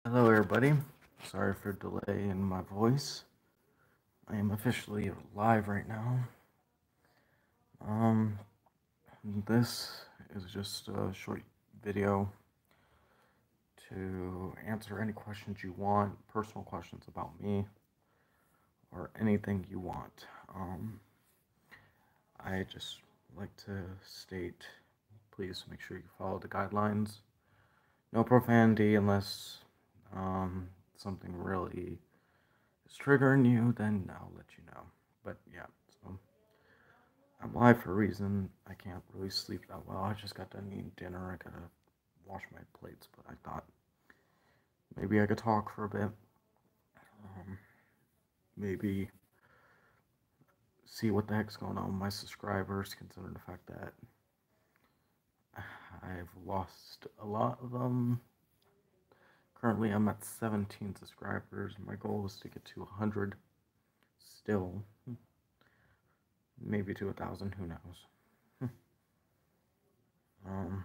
Hello, everybody. Sorry for delay in my voice. I am officially live right now. Um, this is just a short video to answer any questions you want, personal questions about me, or anything you want. I just like to state, please make sure you follow the guidelines. No profanity unless something really is triggering you, then I'll let you know. But yeah, so I'm live for a reason. I can't really sleep that well. I just got done eating dinner. I gotta wash my plates, but I thought maybe I could talk for a bit. Maybe see what the heck's going on with my subscribers, considering the fact that I've lost a lot of them. Currently, I'm at 17 subscribers. My goal is to get to 100 still. Maybe to 1,000, who knows? um,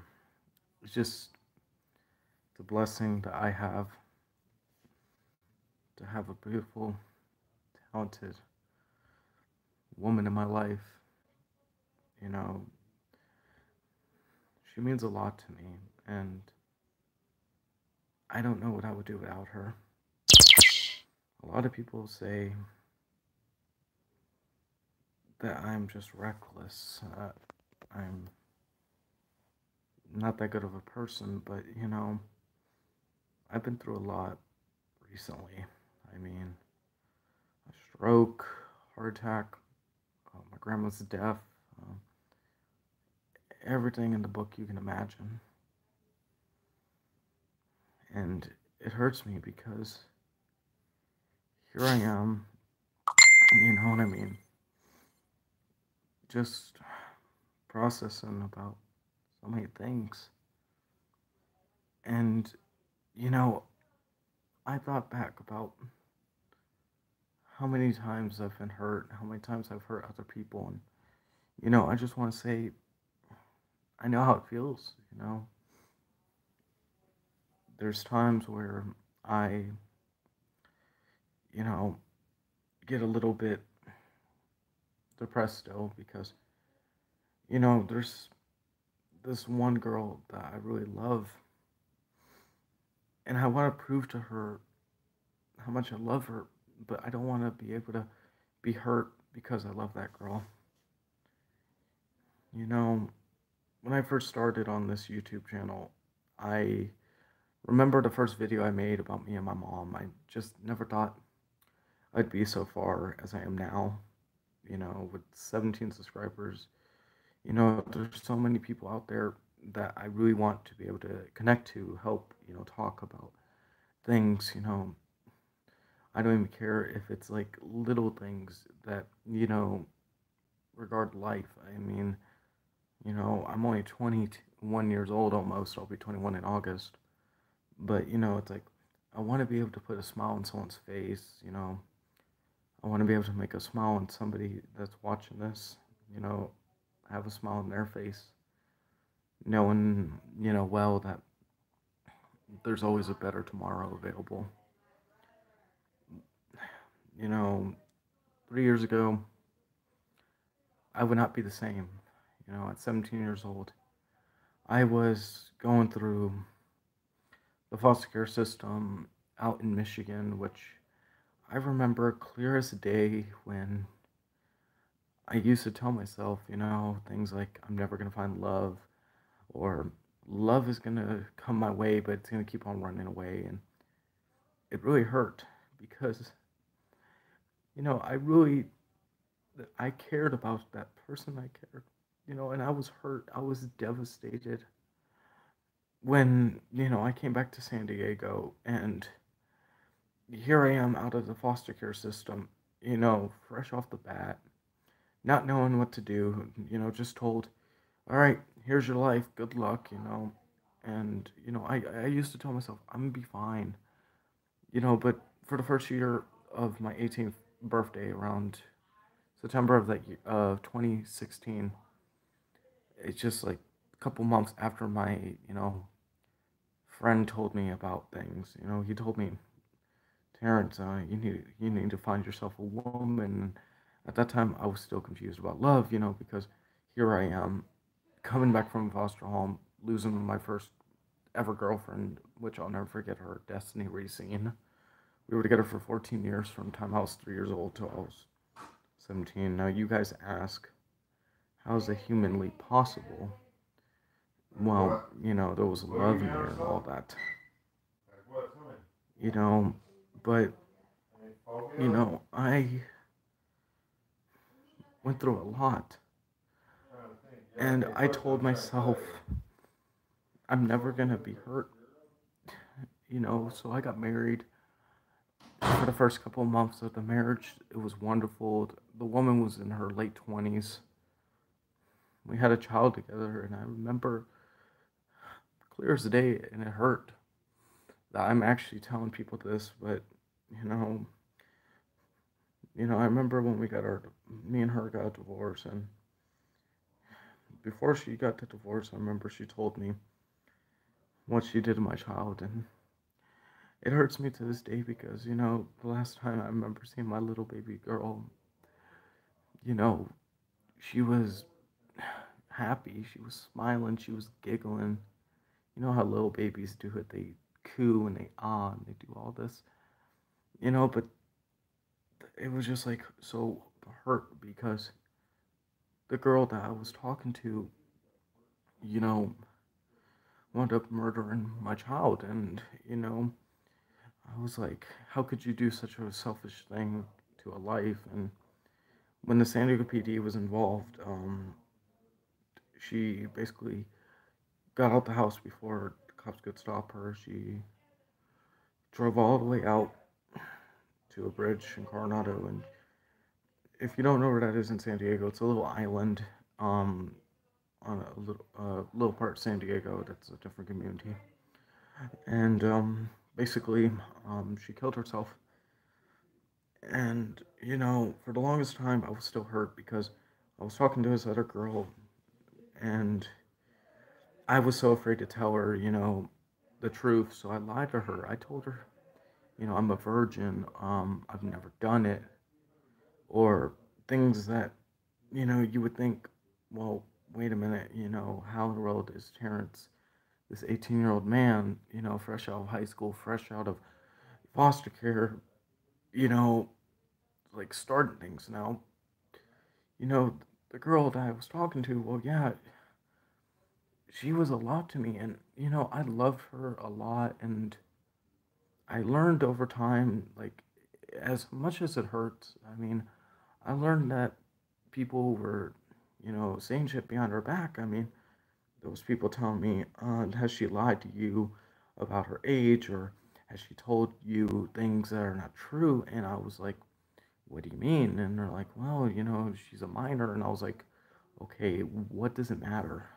it's just the blessing that I have to have a beautiful, talented woman in my life. You know, she means a lot to me, and I don't know what I would do without her. A lot of people say that I'm just reckless. I'm not that good of a person, but I've been through a lot recently. I mean, a stroke, heart attack, my grandma's death, uh, everything in the book you can imagine. And it hurts me because here I am, you know what I mean? Just processing about so many things. And, you know, I thought back about how many times I've been hurt, how many times I've hurt other people. And, I just want to say, I know how it feels, There's times where I, you know, get a little bit depressed still because, there's this one girl that I really love. And I want to prove to her how much I love her, but I don't want to be able to be hurt because I love that girl. You know, when I first started on this YouTube channel, I remember the first video I made about me and my mom. I just never thought I'd be so far as I am now, with 17 subscribers. There's so many people out there that I really want to be able to connect to, help, talk about things, I don't even care if it's like little things that, regard life. I mean, I'm only 21 years old almost. I'll be 21 in August. But, it's like I want to be able to put a smile on someone's face, I want to be able to make a smile on somebody that's watching this, have a smile on their face, knowing, well that there's always a better tomorrow available. You know, 3 years ago, I would not be the same. At 17 years old, I was going through the foster care system out in Michigan, which I remember clear as day when I used to tell myself, things like I'm never going to find love or love is going to come my way, but it's going to keep on running away. And it really hurt because, I cared about that person I cared, and I was hurt. I was devastated when, I came back to San Diego and here I am out of the foster care system, fresh off the bat, not knowing what to do, just told, all right, here's your life, good luck, And, I used to tell myself, I'm gonna be fine, but for the first year of my 18th birthday, around September of 2016, it's just like a couple months after my, friend told me about things. You know, he told me, Terrence, you need to find yourself a woman. At that time, I was still confused about love, you know, because here I am, coming back from foster home, losing my first ever girlfriend, which I'll never forget her, Destiny Racine. We were together for 14 years from the time I was 3 years old till I was 17. Now, you guys ask, how is it humanly possible? Well, you know, there was love in there and all that, you know, but, you know, I went through a lot. And I told myself, I'm never gonna be hurt, you know, so I got married. For the first couple of months of the marriage, it was wonderful. The woman was in her late 20s. We had a child together, and I remember clear as day, and it hurt that I'm actually telling people this, but you know, I remember when me and her got divorced, and before she got the divorce, I remember she told me what she did to my child, and it hurts me to this day because, you know, the last time I remember seeing my little baby girl, you know, she was happy, she was smiling, she was giggling. You know how little babies do it, they coo and they ah and they do all this, you know, but it was just like so hurt because the girl that I was talking to, you know, wound up murdering my child. And, you know, I was like, how could you do such a selfish thing to a life? And when the San Diego PD was involved, she basically got out the house before the cops could stop her. She drove all the way out to a bridge in Coronado. And if you don't know where that is in San Diego, it's a little island on a little part of San Diego that's a different community. And basically, she killed herself. And, you know, for the longest time, I was still hurt because I was talking to this other girl, and I was so afraid to tell her, you know, the truth. So I lied to her. I told her, you know, I'm a virgin. I've never done it, or things that, you know, you would think, well, wait a minute, you know, how in the world is Terrence, this 18-year-old man, you know, fresh out of high school, fresh out of foster care, you know, like starting things now. You know, the girl that I was talking to, well, yeah, she was a lot to me. And, you know, I loved her a lot. And I learned over time, like, as much as it hurts, I mean, I learned that people were, you know, saying shit behind her back. I mean, there was people telling me, has she lied to you about her age, or has she told you things that are not true? And I was like, what do you mean? And they're like, well, you know, she's a minor. And I was like, okay, what does it matter?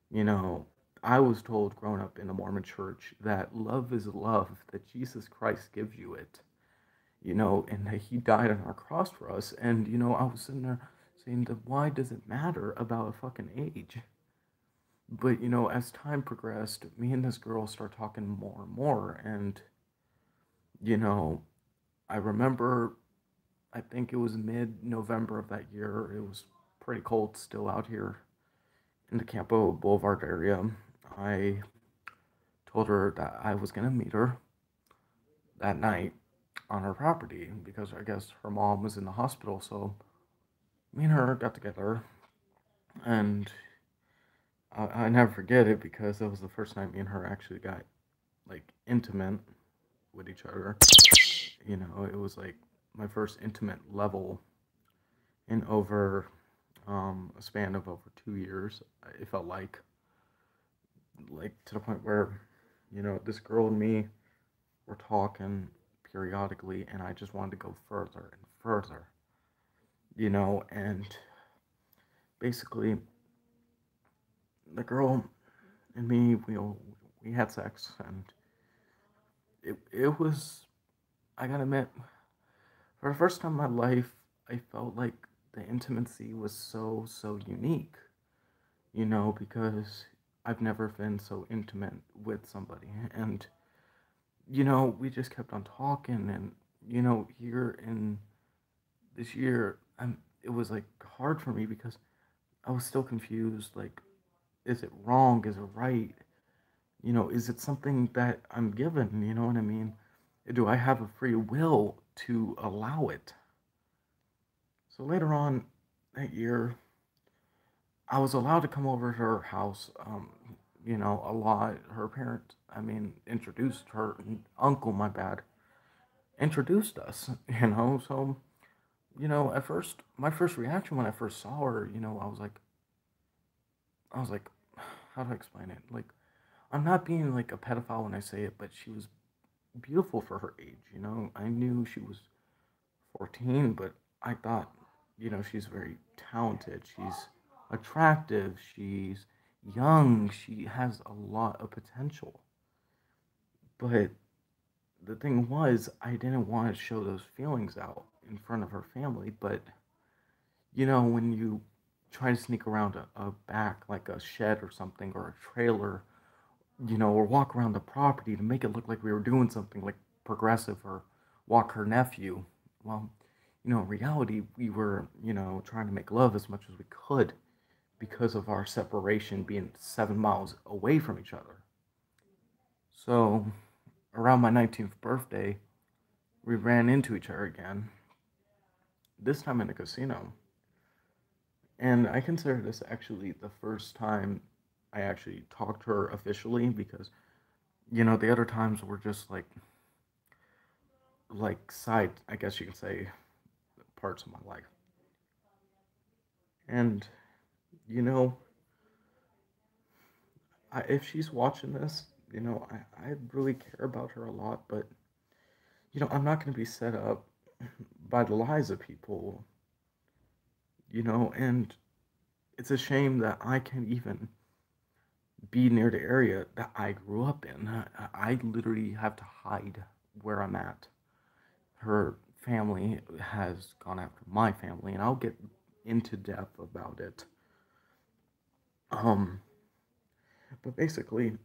You know, I was told growing up in the Mormon church that love is love, that Jesus Christ gives you it, you know, and that he died on our cross for us. And, you know, I was sitting there saying that why does it matter about a fucking age? But, you know, as time progressed, me and this girl start talking more and more. And, you know, I remember, I think it was mid-November of that year. It was pretty cold still out here in the Campo Boulevard area. I told her that I was going to meet her that night on her property because I guess her mom was in the hospital. So me and her got together, and I never forget it because that was the first time me and her actually got like intimate with each other. You know, it was like my first intimate level in over a span of over 2 years. It felt like to the point where, you know, this girl and me were talking periodically, and I just wanted to go further and further, you know, and basically the girl and me, we had sex, and it was, I gotta admit, for the first time in my life, I felt like the intimacy was so unique, you know, because I've never been so intimate with somebody. And, we just kept on talking. And, here in this year, it was like hard for me because I was still confused. Like, is it wrong? Is it right? Is it something that I'm given? You know what I mean? Do I have a free will to allow it? So later on that year, I was allowed to come over to her house, a lot. Her parents, introduced her uncle, my bad, introduced us, So, at first, my first reaction when I first saw her, I was like, how do I explain it? Like, I'm not being like a pedophile when I say it, but she was beautiful for her age, I knew she was 14, but I thought, she's very talented. She's attractive. She's young. She has a lot of potential. But the thing was, I didn't want to show those feelings out in front of her family. But, when you try to sneak around a back, like a shed or something, or a trailer, or walk around the property to make it look like we were doing something like progressive or walk her nephew. Well, in reality, we were, trying to make love as much as we could because of our separation being 7 miles away from each other. So, around my 19th birthday, we ran into each other again, this time in a casino. And I consider this actually the first time I actually talked to her officially because, the other times were just like side, I guess you can say, parts of my life. And, you know, if she's watching this, I really care about her a lot, but, I'm not going to be set up by the lies of people, and it's a shame that I can't even be near the area that I grew up in. I literally have to hide where I'm at. Her family has gone after my family, and I'll get into depth about it. Um, but basically,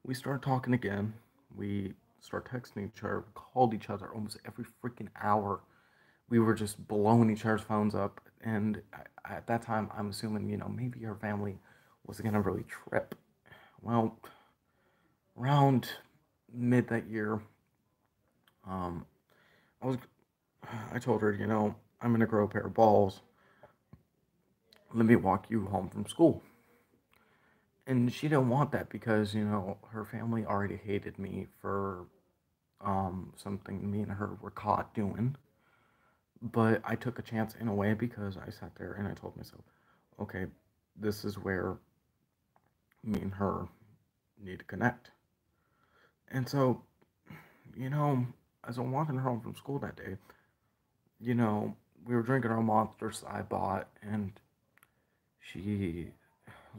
we started talking again. We started texting each other, called each other almost every freaking hour. We were just blowing each other's phones up, and at that time, I'm assuming, maybe her family was gonna really trip. Well, around mid that year, um, I was, I told her, I'm gonna grow a pair of balls. Let me walk you home from school. And she didn't want that because, her family already hated me for something me and her were caught doing. But I took a chance in a way because I sat there and I told myself, okay, this is where me and her need to connect. And so, you know, as I'm walking home from school that day, you know, we were drinking our monsters I bought, and she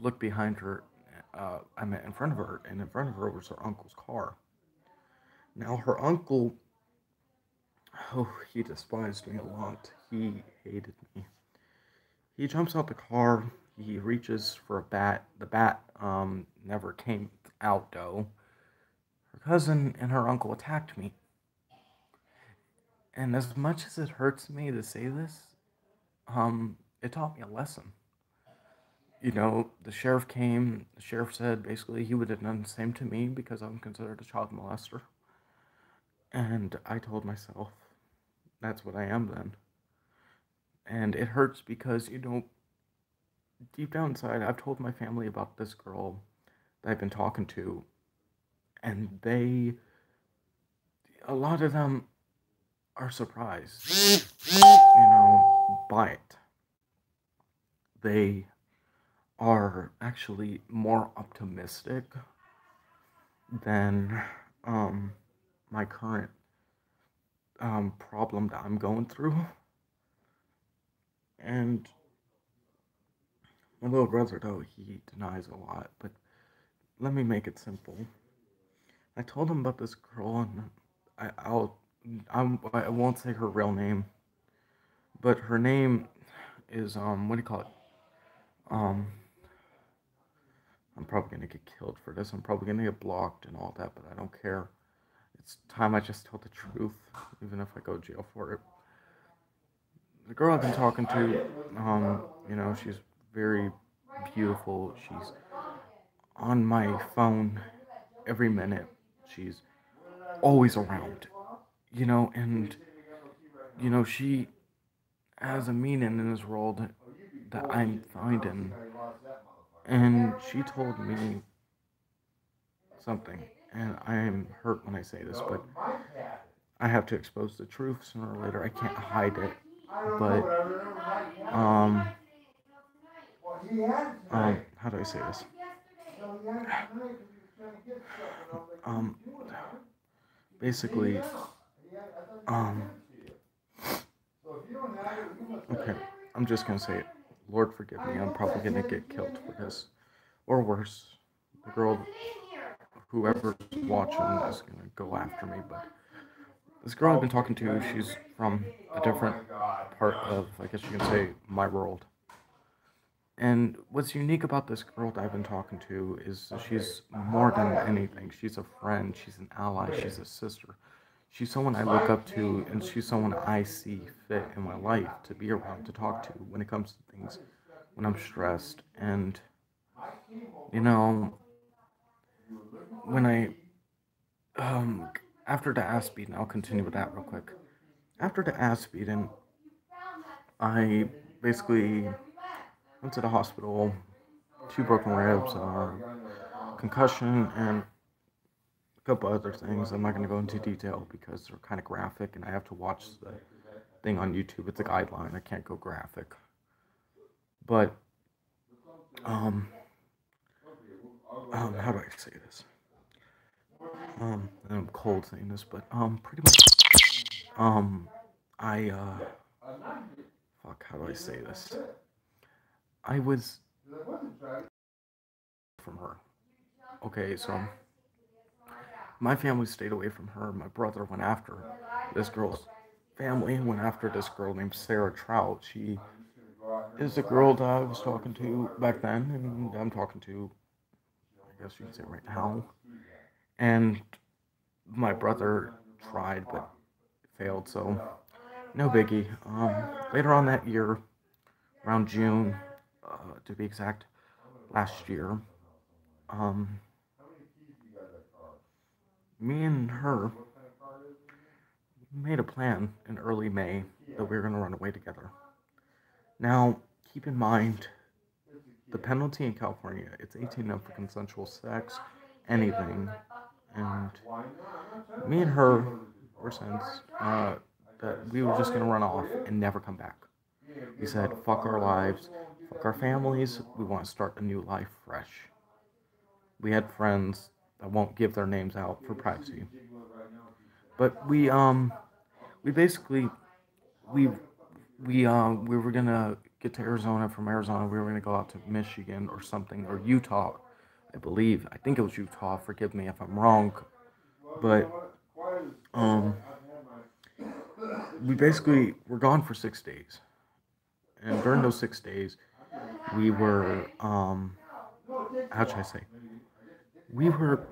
looked behind her. I meant in front of her, and in front of her was her uncle's car. Now, her uncle, oh, he despised me a lot. He hated me. He jumps out the car. He reaches for a bat. The bat never came out, though. Her cousin and her uncle attacked me. And as much as it hurts me to say this, it taught me a lesson. The sheriff came. The sheriff said basically he would have done the same to me because I'm considered a child molester. And I told myself, that's what I am then. And it hurts because, deep down inside, I've told my family about this girl that I've been talking to, and a lot of them are surprised, by it. They are actually more optimistic than my current problem that I'm going through. And my little brother, though, he denies a lot, but let me make it simple. I told him about this girl, and I won't say her real name, but her name is what do you call it? Um, I'm probably gonna get killed for this. I'm probably gonna get blocked and all that, but I don't care. It's time I just tell the truth, even if I go to jail for it. The girl I've been talking to, she's very beautiful. She's on my phone every minute. She's always around, and she has a meaning in this world that I'm finding. And she told me something, and I am hurt when I say this, but I have to expose the truth sooner or later. I can't hide it. But um, how do I say this? Um, basically, um, okay, I'm just gonna say it. Lord forgive me. I'm probably gonna get killed for this, or worse. The girl, whoever's watching, is gonna go after me. But this girl I've been talking to, she's from a different part of, I guess you can say, my world. And what's unique about this girl that I've been talking to is she's more than anything. She's a friend, she's an ally, she's a sister. She's someone I look up to, and she's someone I see fit in my life to be around, to talk to when it comes to things, when I'm stressed. And, you know, when after the ass beating, I'll continue with that real quick. After the ass beating, I basically went to the hospital, 2 broken ribs, concussion, and a couple other things. I'm not going to go into detail because they're kind of graphic, and I have to watch the thing on YouTube. It's a guideline. I can't go graphic. But, how do I say this? I'm cold saying this, but, pretty much, I, fuck, how do I say this? I was from her. Okay, so my family stayed away from her. My brother went after this girl's family, went after this girl named Sarah Trout. She is the girl that I was talking to back then, and I'm talking to, I guess you can say right now. And my brother tried, but failed, so no biggie. Later on that year, around June, to be exact, last year, um, me and her made a plan in early May that we were going to run away together. Now, keep in mind, the penalty in California, it's 18 up for consensual sex, anything. And me and her were since that we were just going to run off and never come back. We said, fuck our lives, fuck our families, we want to start a new life fresh. We had friends that won't give their names out for privacy. But we basically, we we were gonna get to Arizona. From Arizona, we were gonna go out to Michigan or something, or Utah, I believe. I think it was Utah. Forgive me if I'm wrong, but um, we basically were gone for 6 days, and during those 6 days, we were how should I say? We were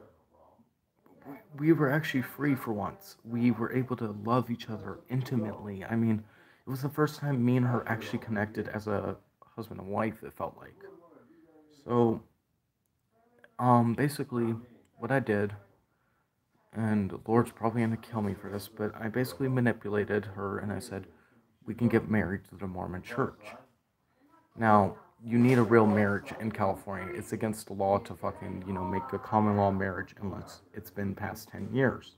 we were actually free for once. We were able to love each other intimately. I mean, it was the first time me and her actually connected as a husband and wife, it felt like. So, basically, what I did, and the Lord's probably gonna kill me for this, but I basically manipulated her and I said, we can get married to the Mormon church. Now, you need a real marriage in California. It's against the law to fucking, make a common law marriage unless it's been past 10 years.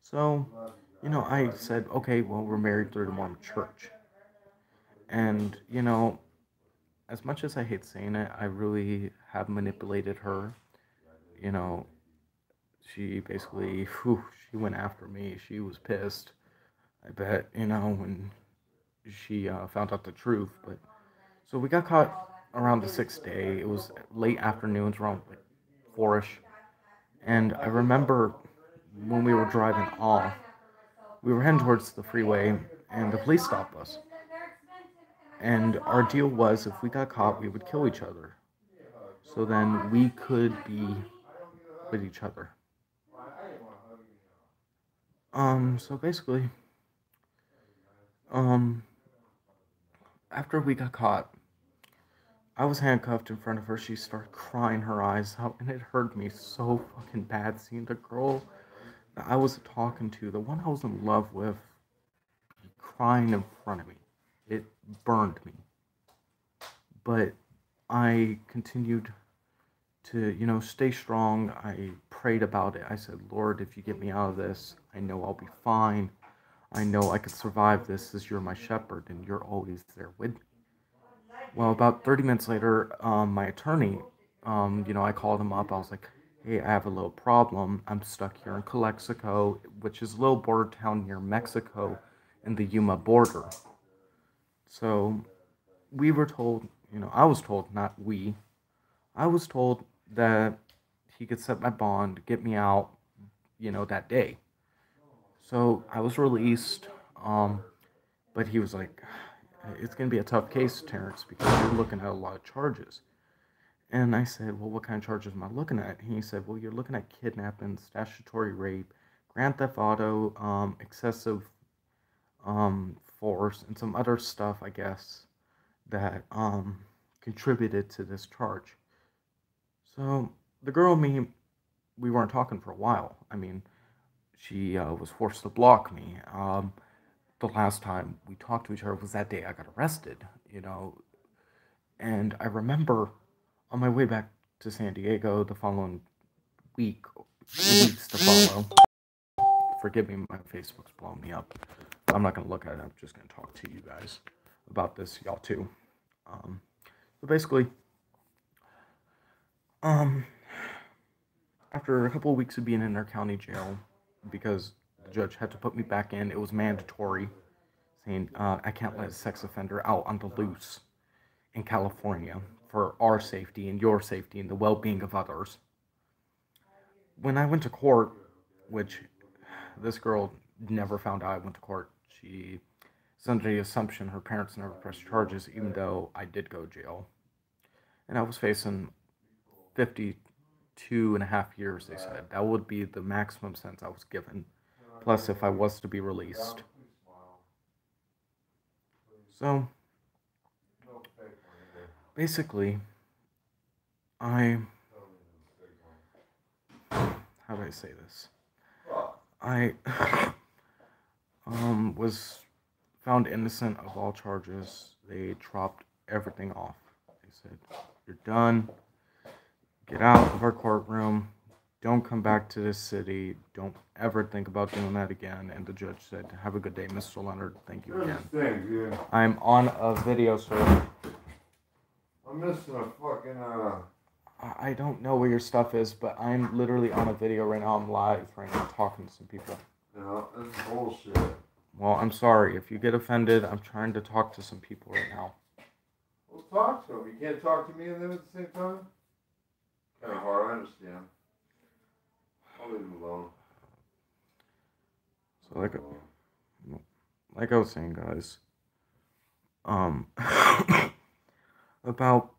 So, I said, okay, well, we're married through the Mormon church. And, as much as I hate saying it, I really have manipulated her. You know, she basically, she went after me. She was pissed, I bet, when she found out the truth. But so we got caught around the 6th day. It was late afternoons, around like 4ish. And I remember when we were driving off, we were heading towards the freeway, and the police stopped us. And our deal was if we got caught, we would kill each other. so then we could be with each other. So basically, um, after we got caught, I was handcuffed in front of her. She started crying her eyes out, and it hurt me so fucking bad seeing the girl that I was talking to, the one I was in love with, be crying in front of me. It burned me. But I continued to, stay strong. I prayed about it. I said, Lord, if you get me out of this, I know I'll be fine. I know I could survive this as you're my shepherd and you're always there with me. Well, about 30 minutes later, my attorney, I called him up. I was like, hey, I have a little problem. I'm stuck here in Calexico, which is a little border town near Mexico and the Yuma border. So we were told, I was told, not we, I was told that he could set my bond, get me out, that day. So I was released, but he was like, it's going to be a tough case, Terrence, because you're looking at a lot of charges. And I said, well, what kind of charges am I looking at? And he said, well, you're looking at kidnapping, statutory rape, grand theft auto, excessive force, and some other stuff, I guess, that contributed to this charge. So the girl and me, we weren't talking for a while. I mean, she was forced to block me. The last time we talked to each other was that day I got arrested, And I remember on my way back to San Diego the following week, weeks to follow. Forgive me, my Facebook's blowing me up. I'm not going to look at it. I'm just going to talk to you guys about this, y'all too. But basically, after a couple of weeks of being in our county jail, because the judge had to put me back in, it was mandatory, saying I can't let a sex offender out on the loose in California for our safety and your safety and the well-being of others. When I went to court, which this girl never found out I went to court, she is under the assumption her parents never pressed charges, even though I did go to jail. And I was facing 52.5 years, they said. That would be the maximum sentence I was given, plus if I was to be released. So, basically, how do I say this? I was found innocent of all charges. They dropped everything off. They said, you're done. Get out of our courtroom. Don't come back to this city. Don't ever think about doing that again. And the judge said, have a good day, Mr. Leonard. Thank you again. I'm on a video, sir. I'm missing a fucking, I don't know where your stuff is, but I'm literally on a video right now. I'm live right now talking to some people. No, this is bullshit. Well, I'm sorry. If you get offended, I'm trying to talk to some people right now. Well, talk to them. You can't talk to me and them at the same time? Kind of hard, I understand. I'll leave them alone. So, like I was saying, guys, about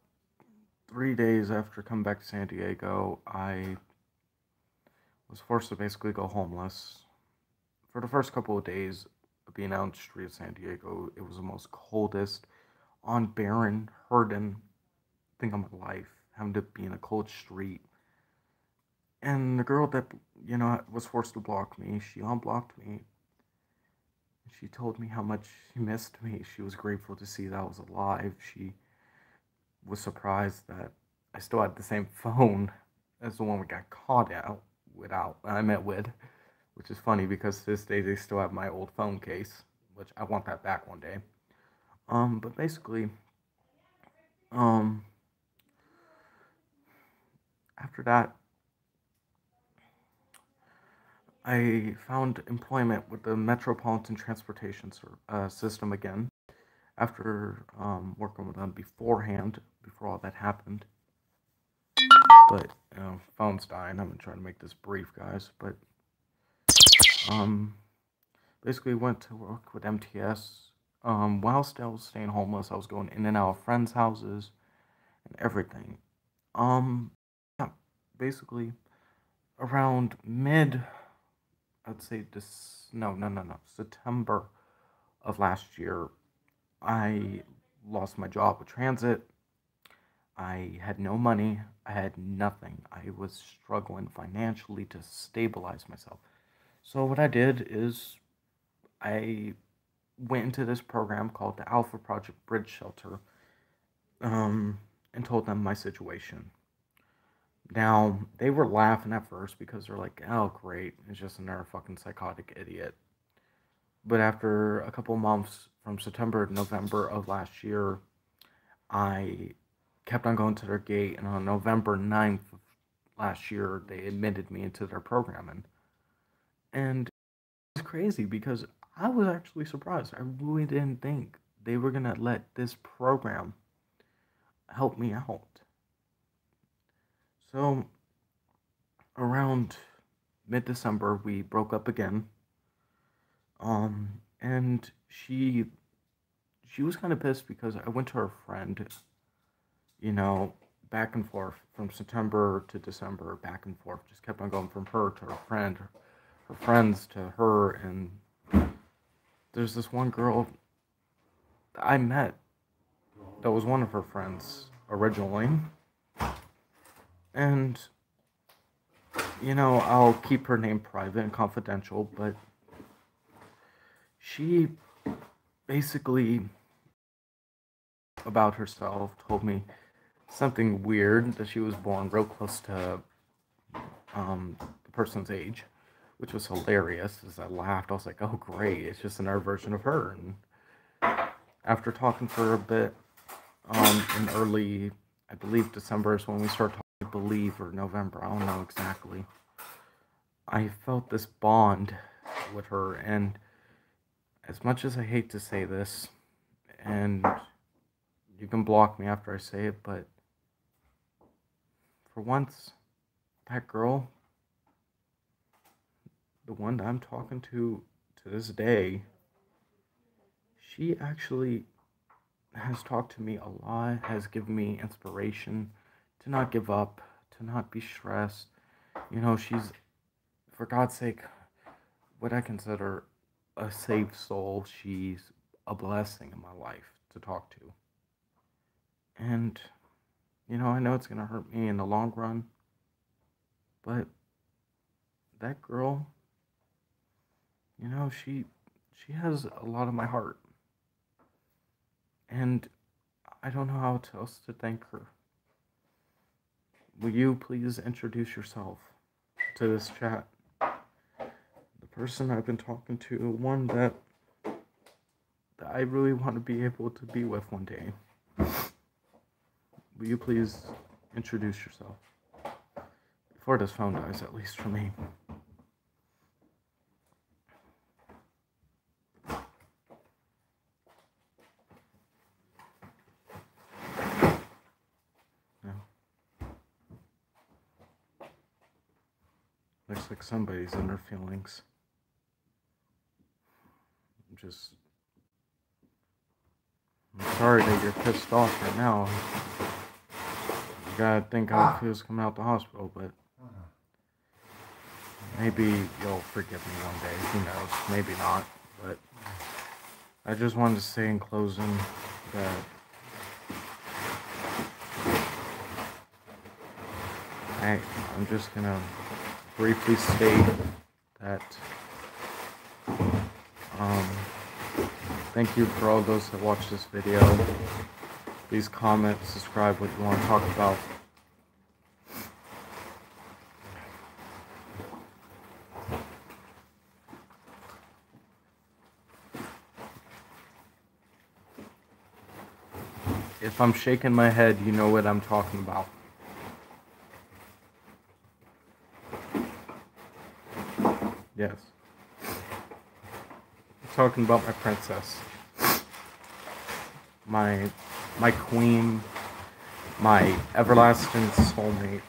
3 days after coming back to San Diego, I was forced to basically go homeless. For the first couple of days of being out on the street of San Diego, it was the most coldest, unbarren, hurting thing of my life, having to be in a cold street. And the girl that, was forced to block me, she unblocked me. She told me how much she missed me. She was grateful to see that I was alive. She was surprised that I still had the same phone as the one we got caught with, which is funny because to this day they still have my old phone case, which I want that back one day. But basically, after that, I found employment with the Metropolitan Transportation System again, after working with them beforehand, before all that happened. But, phone's dying. I'm going to try to make this brief, guys. But, basically went to work with MTS. While still staying homeless, I was going in and out of friends' houses and everything. Um, yeah, basically around mid, I'd say this, no, September of last year, I lost my job with transit. I had no money. I had nothing. I was struggling financially to stabilize myself. So what I did is I went into this program called the Alpha Project Bridge Shelter, um, and told them my situation. Now, they were laughing at first because they're like, oh, great, it's just another fucking psychotic idiot. But after a couple months, from September to November of last year, I kept on going to their gate, and on November 9th of last year, they admitted me into their programming. And it was crazy because I was actually surprised. I really didn't think they were going to let this program help me out. So, around mid December, we broke up again. And she was kind of pissed because I went to her friend, you know, back and forth from September to December, back and forth. Just kept on going from her to her friend, her friends to her, and there's this one girl I met that was one of her friends originally, and I'll keep her name private and confidential, but she basically about herself told me something weird, that she was born real close to the person's age, which was hilarious. As I laughed, I was like, "Oh, great! It's just another version of her." And after talking for a bit, in early, I believe December is when we started talking. I believe, or November, I don't know exactly. I felt this bond with her, and as much as I hate to say this, and you can block me after I say it, but for once, that girl, the one that I'm talking to this day, she actually has talked to me a lot, has given me inspiration to not give up, to not be stressed. She's, for God's sake, what I consider a safe soul. She's a blessing in my life to talk to. And, I know it's going to hurt me in the long run, but that girl, she has a lot of my heart. And I don't know how else to thank her. Will you please introduce yourself to this chat? The person I've been talking to, one that I really want to be able to be with one day. Will you please introduce yourself? Before this phone dies, at least for me. Looks like somebody's in their feelings. I'm sorry that you're pissed off right now. You gotta think how it feels coming out the hospital, but maybe you'll forgive me one day. Who knows? Maybe not. But I just wanted to say in closing that I'm just gonna briefly state that thank you for all those that watched this video. Please comment, subscribe what you want to talk about. If I'm shaking my head, you know what I'm talking about. Yes. I'm talking about my princess. My queen, my everlasting soulmate.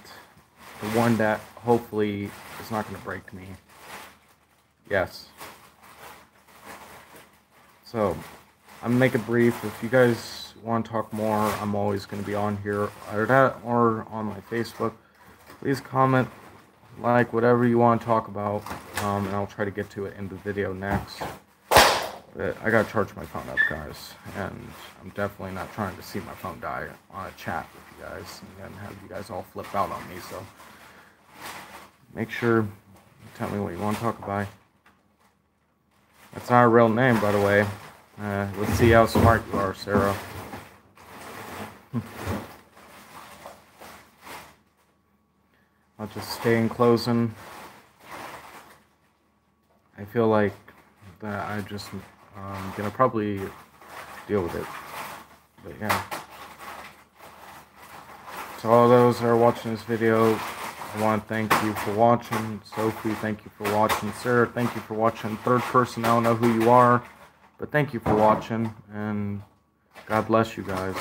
The one that hopefully is not going to break me. Yes. So, I'm going to make it brief. If you guys want to talk more, I'm always going to be on here or on my Facebook. Please comment, like, whatever you want to talk about, and I'll try to get to it in the video next. But I gotta charge my phone up, guys, and I'm definitely not trying to see my phone die on a chat with you guys and then have you guys all flip out on me. So make sure you tell me what you want to talk about. That's not a real name, by the way. Let's see how smart you are, Sarah. I'll just stay in closing. I feel like that I just gonna probably deal with it. But yeah. To all those that are watching this video, I want to thank you for watching. Sophie, thank you for watching. Sarah, thank you for watching. Third person, I don't know who you are, but thank you for watching, and God bless you guys.